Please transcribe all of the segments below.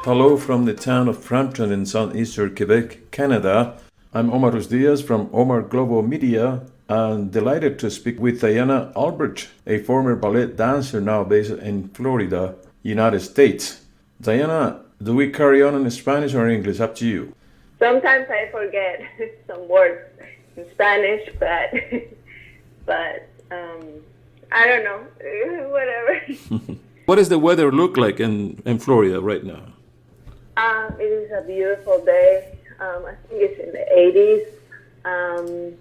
Hello from the town of Frampton in southeastern Quebec, Canada. I'm Omar Diaz from Omar Global Media and delighted to speak with Diana Albrecht, a former ballet dancer now based in Florida, United States. Diana, do we carry on in Spanish or English? Up to you. Sometimes I forget some words in Spanish, but I don't know, whatever. What does the weather look like in Florida right now? It is a beautiful day. I think it's in the 80s.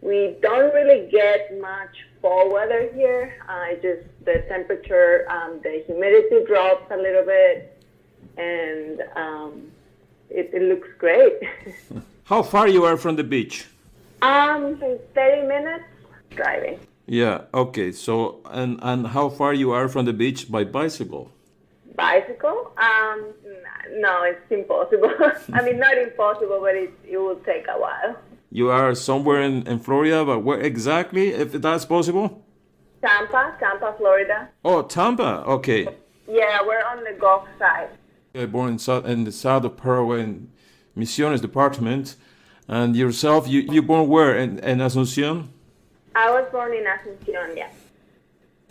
We don't really get much fall weather here. Just the temperature, the humidity drops a little bit, and it looks great. How far you are from the beach? 30 minutes driving. Yeah, okay. So, and how far you are from the beach by bicycle? Bicycle? No, it's impossible. I mean, not impossible, but it will take a while. You are somewhere in Florida, but where exactly, if that's possible? Tampa, Florida. Oh, Tampa. Okay. Yeah, we're on the Gulf side. I born in the south of Paraguay in Misiones department. And yourself, you born where? In Asunción? I was born in Asunción, yeah.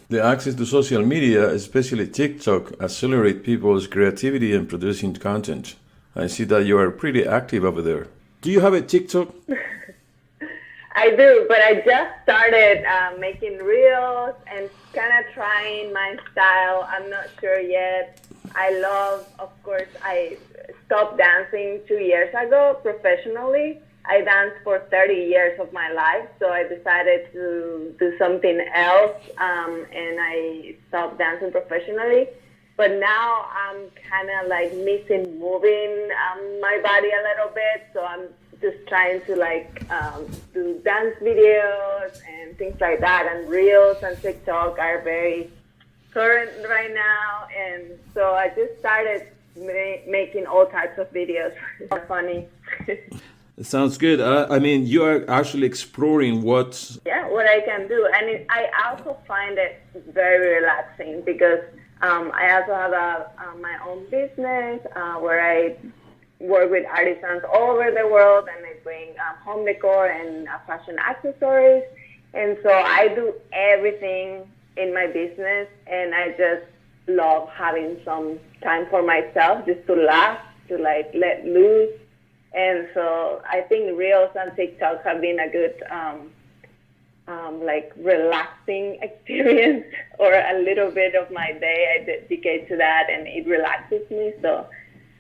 The access to social media, especially TikTok, accelerate people's creativity in producing content. I see that you are pretty active over there. Do you have a TikTok? I do, but I just started making reels and kind of trying my style. I'm not sure yet. I stopped dancing 2 years ago professionally. I danced for 30 years of my life, so I decided to do something else, and I stopped dancing professionally. But now I'm kind of like missing moving my body a little bit, so I'm just trying to do dance videos and things like that, and reels and TikTok are very current right now, and so I just started making all types of videos. It's funny. It sounds good. I mean, you are actually exploring what I can do, and I also find it very relaxing because I also have my own business where I work with artisans all over the world, and I bring home decor and fashion accessories, and so I do everything in my business, and I just love having some time for myself, just to laugh, to let loose. And so I think Reels and TikTok have been a good, relaxing experience, or a little bit of my day I dedicate to that, and it relaxes me. So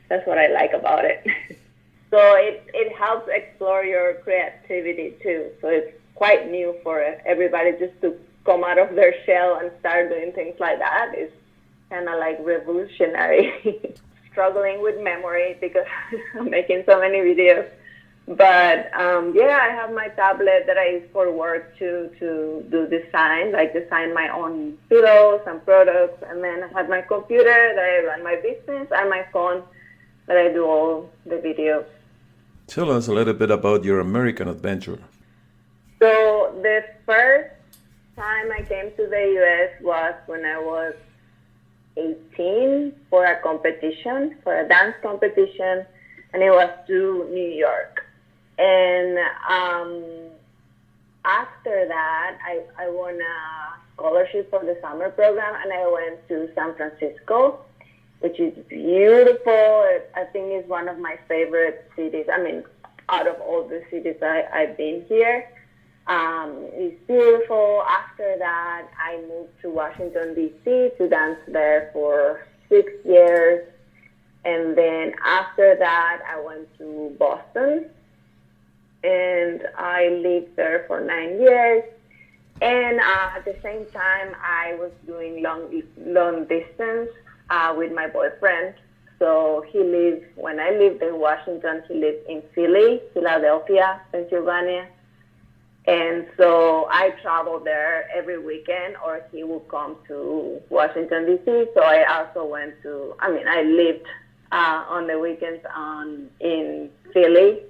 that's what I like about it. So it helps explore your creativity too. So it's quite new for everybody just to come out of their shell and start doing things like that. It's kind of like revolutionary. Struggling with memory because I'm making so many videos. But I have my tablet that I use for work to do design my own pillows and products. And then I have my computer that I run my business, and my phone that I do all the videos. Tell us a little bit about your American adventure. So the first time I came to the U.S. was when I was 18 for a competition, for a dance competition, and it was to New York. And after that, I won a scholarship for the summer program, and I went to San Francisco, which is beautiful. I think it's one of my favorite cities. I mean, out of all the cities I've been here. It's beautiful. After that, I moved to Washington, D.C. to dance there for 6 years. And then after that, I went to Boston, and I lived there for 9 years. And at the same time, I was doing long distance with my boyfriend. So when I lived in Washington, he lived in Philadelphia, Pennsylvania. And so I traveled there every weekend, or he would come to Washington, D.C. So I also I lived on the weekends in Philly.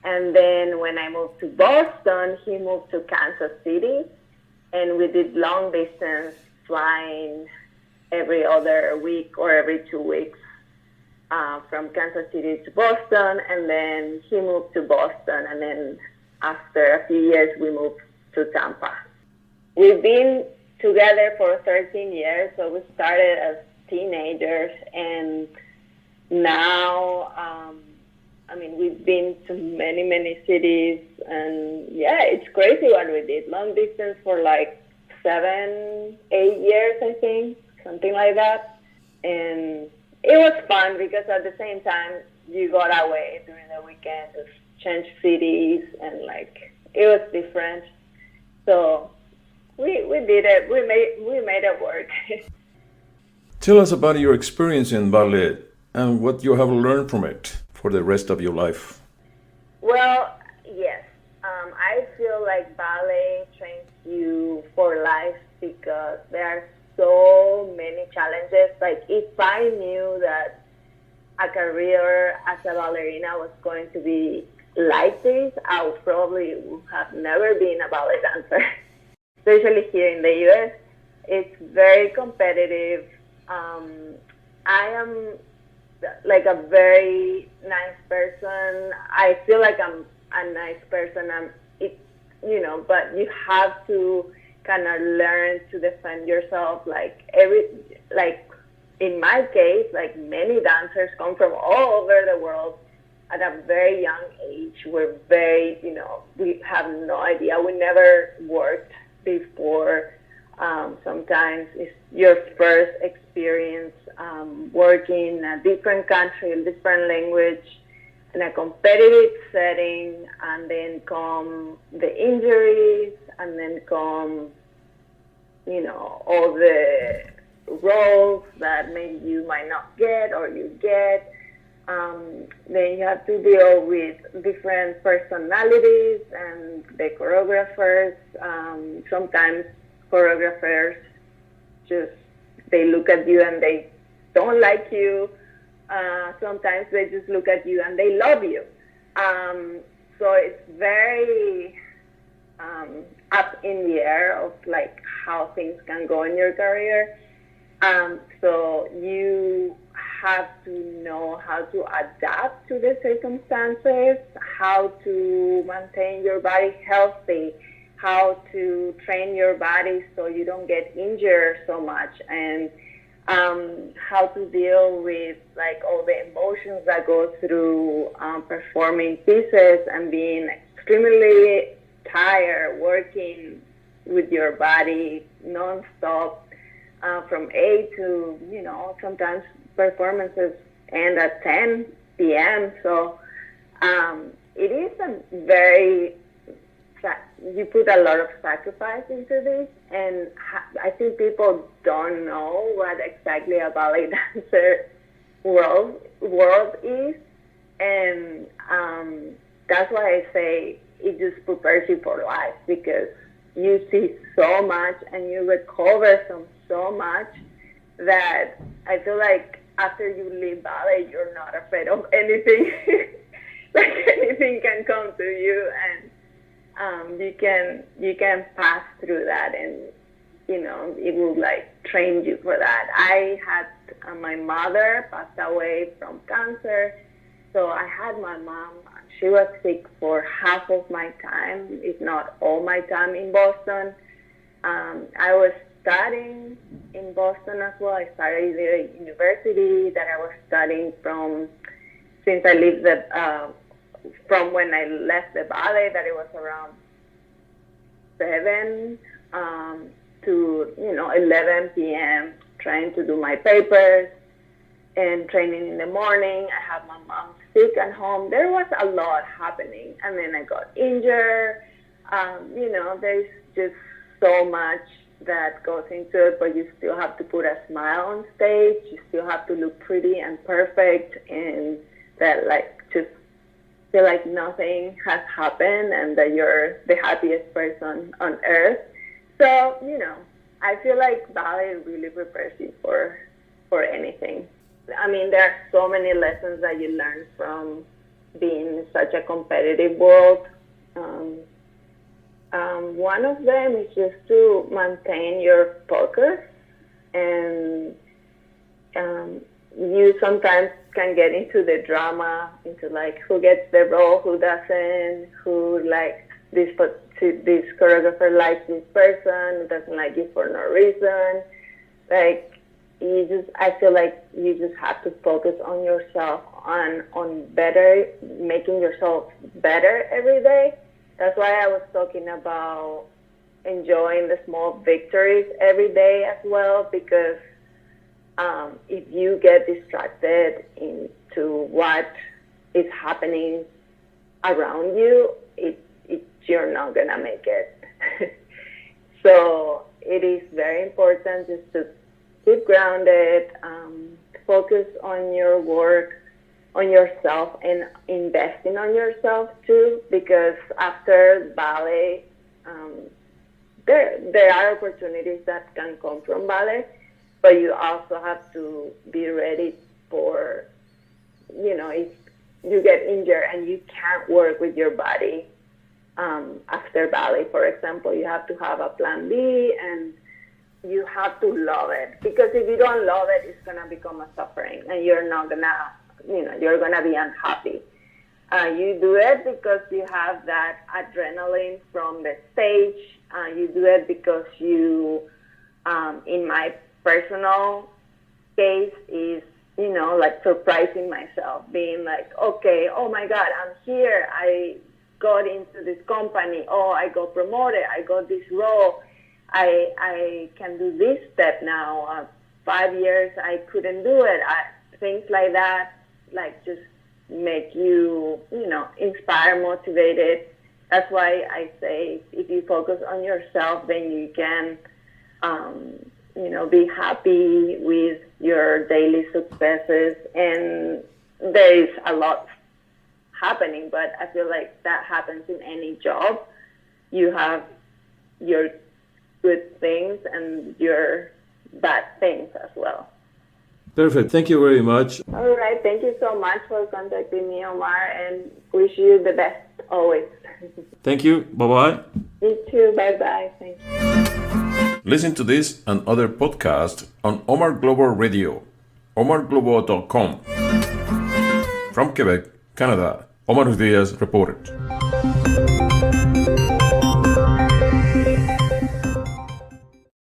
And then when I moved to Boston, he moved to Kansas City. And we did long distance flying every other week or every 2 weeks. from Kansas City to Boston, and then he moved to Boston, and then after a few years, we moved to Tampa. We've been together for 13 years, so we started as teenagers, and now, we've been to many, many cities, and yeah, it's crazy what we did. Long distance for like 7, 8 years, I think, something like that. And it was fun because at the same time, you got away during the weekend to change cities, and like, it was different. So we did it. We made it work. Tell us about your experience in ballet and what you have learned from it for the rest of your life. Well, yes. I feel like ballet trains you for life because there are so many challenges. Like, if I knew that a career as a ballerina was going to be like this, I would probably have never been a ballet dancer. Especially here in the U.S., it's very competitive. I am like a very nice person. I feel like I'm a nice person. But you have to kind of learn to defend yourself. Like in my case, like many dancers come from all over the world at a very young age. We're very, we have no idea. We never worked before. Sometimes it's your first experience working in a different country, a different language, in a competitive setting, and then come the injuries, and then come, all the roles that maybe you might not get or you get. Then you have to deal with different personalities and the choreographers. Sometimes choreographers they look at you and they don't like you. Sometimes they just look at you and they love you. So it's very up in the air of like how things can go in your career. So you have to know how to adapt to the circumstances, how to maintain your body healthy, how to train your body so you don't get injured so much, and how to deal with like all the emotions that go through performing pieces and being extremely tired, working with your body nonstop from 8 to, sometimes performances end at 10 p.m. So it is a very, you put a lot of sacrifice into this, and I think people don't know what exactly a ballet dancer world is, and that's why I say it just prepares you for life, because you see so much and you recover from so much that I feel like after you leave ballet, you're not afraid of anything. Like anything can come to you, and you can pass through that, and it will like train you for that. I had my mother passed away from cancer, so I had my mom. She was sick for half of my time, if not all my time in Boston. I was studying in Boston as well. I started the university that I was studying from since I lived from when I left the ballet, that it was around 7 to 11 p.m. trying to do my papers and training in the morning. I had my mom sick at home. There was a lot happening, and then I got injured. There's just so much that goes into it, but you still have to put a smile on stage. You still have to look pretty and perfect, and that just feel like nothing has happened and that you're the happiest person on earth. So, I feel like ballet really prepares you for anything. There are so many lessons that you learn from being in such a competitive world. One of them is just to maintain your focus, and you sometimes can get into the drama, into like who gets the role, who doesn't, who like this choreographer likes this person, doesn't like it for no reason. Like I feel like you just have to focus on yourself, on better, making yourself better every day. That's why I was talking about enjoying the small victories every day as well, because if you get distracted into what is happening around you, you're not gonna make it. So it is very important just to keep grounded, focus on your work, on yourself, and investing on yourself too, because after ballet, there are opportunities that can come from ballet, but you also have to be ready for, if you get injured and you can't work with your body after ballet, for example, you have to have a plan B, and you have to love it, because if you don't love it, it's going to become a suffering, and you're not going to, you're going to be unhappy. You do it because you have that adrenaline from the stage. You do it because you, in my personal case, is, like surprising myself, being like, okay, oh my God, I'm here. I got into this company. Oh, I got promoted. I got this role. I can do this step now. 5 years, I couldn't do it. Things like that, like just make you, inspire, motivated. That's why I say if you focus on yourself, then you can, be happy with your daily successes. And there is a lot happening, but I feel like that happens in any job. You have your good things and your bad things as well. Perfect. Thank you very much. All right. Thank you so much for contacting me, Omar, and wish you the best always. Thank you. Bye-bye. You too. Bye-bye. Thank you. Listen to this and other podcasts on Omar Global Radio, omarglobal.com. From Quebec, Canada, Omar Diaz reported.